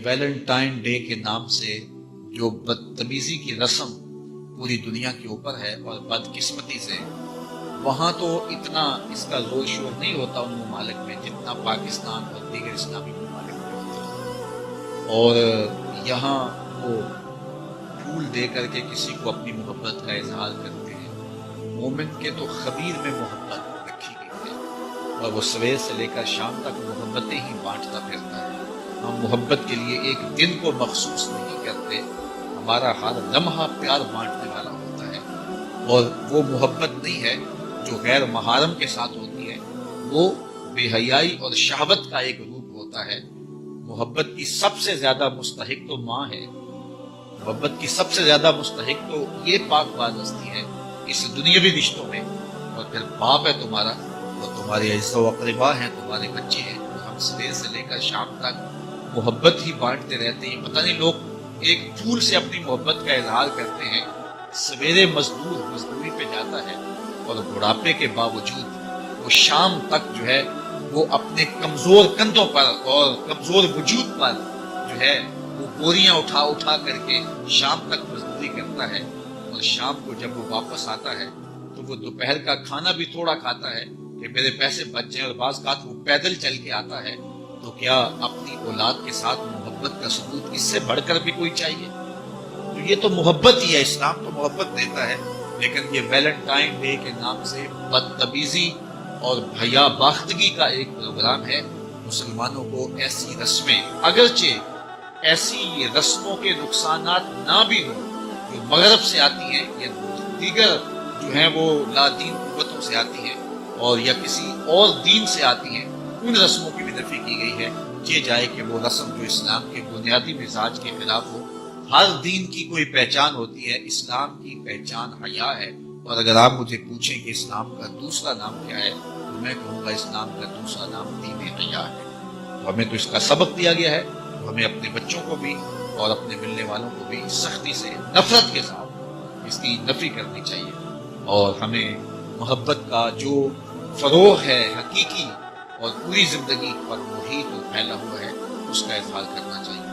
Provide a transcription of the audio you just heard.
Valentine day کے نام سے جو بدتمیزی کی رسم پوری دنیا کے اوپر ہے، اور بدقسمتی سے وہاں تو اتنا اس کا زور شور نہیں ہوتا ان ممالک میں جتنا پاکستان اور دیگر اسلامی ممالک میں ہوتا ہے۔ اور یہاں وہ پھول دے کر کے کسی کو اپنی محبت کا اظہار کرتے ہیں۔ مومن کے تو خبیر میں محبت رکھی گئی ہے، اور وہ سویر سے لے کر شام تک محبتیں ہی بانٹتا پھرتا ہے۔ ہم محبت کے لیے ایک دن کو مخصوص نہیں کرتے، ہمارا ہر لمحہ پیار بانٹنے والا ہوتا ہے۔ اور وہ محبت نہیں ہے جو غیر محارم کے ساتھ ہوتی ہے، وہ بے حیائی اور شہوت کا ایک روپ ہوتا ہے۔ محبت کی سب سے زیادہ مستحق تو ماں ہے، محبت کی سب سے زیادہ مستحق تو یہ پاک باز ہستی ہے اس دنیاوی رشتوں میں، اور پھر باپ ہے تمہارا، اور تمہارے اعزاء و اقربا ہیں، تمہارے بچے ہیں۔ اور ہم صبح سے لے کر شام تک محبت ہی بانٹتے رہتے ہیں۔ پتہ نہیں لوگ ایک پھول سے اپنی محبت کا اظہار کرتے ہیں۔ سویرے مزدور مزدوری پہ جاتا ہے، اور بڑھاپے کے باوجود وہ شام تک جو ہے وہ اپنے کمزور کندھوں پر اور کمزور وجود پر جو ہے وہ بوریاں اٹھا اٹھا کر کے شام تک مزدوری کرتا ہے، اور شام کو جب وہ واپس آتا ہے تو وہ دوپہر کا کھانا بھی تھوڑا کھاتا ہے کہ میرے پیسے بچ جائیں، اور بعض اوقات وہ پیدل چل کے آتا ہے۔ تو کیا اپنی اولاد کے ساتھ محبت کا ثبوت اس سے بڑھ کر بھی کوئی چاہیے؟ تو یہ تو محبت ہی ہے، اسلام تو محبت دیتا ہے۔ لیکن یہ ویلنٹائن ڈے کے نام سے بدتمیزی اور بھیا باختگی کا ایک پروگرام ہے۔ مسلمانوں کو ایسی رسمیں، اگرچہ ایسی یہ رسموں کے نقصانات نہ بھی ہوں جو مغرب سے آتی ہیں یا دیگر جو ہیں وہ لادین قوتوں سے آتی ہیں اور یا کسی اور دین سے آتی ہیں، ان رسموں کی بھی نفی کی گئی ہے۔ یہ جائے کہ وہ رسم جو اسلام کے بنیادی مزاج کے خلاف ہو۔ ہر دین کی کوئی پہچان ہوتی ہے، اسلام کی پہچان حیا ہے۔ اور اگر آپ مجھے پوچھیں کہ اسلام کا دوسرا نام کیا ہے تو میں کہوں گا اسلام کا دوسرا نام دین حیا ہے۔ تو ہمیں تو اس کا سبق دیا گیا ہے، تو ہمیں اپنے بچوں کو بھی اور اپنے ملنے والوں کو بھی سختی سے، نفرت کے ساتھ اس کی نفی کرنی چاہیے، اور ہمیں محبت کا جو فروغ ہے حقیقی اور پوری زندگی پر محیط اور پھیلا ہوا ہے اس کا اظہار کرنا چاہیے۔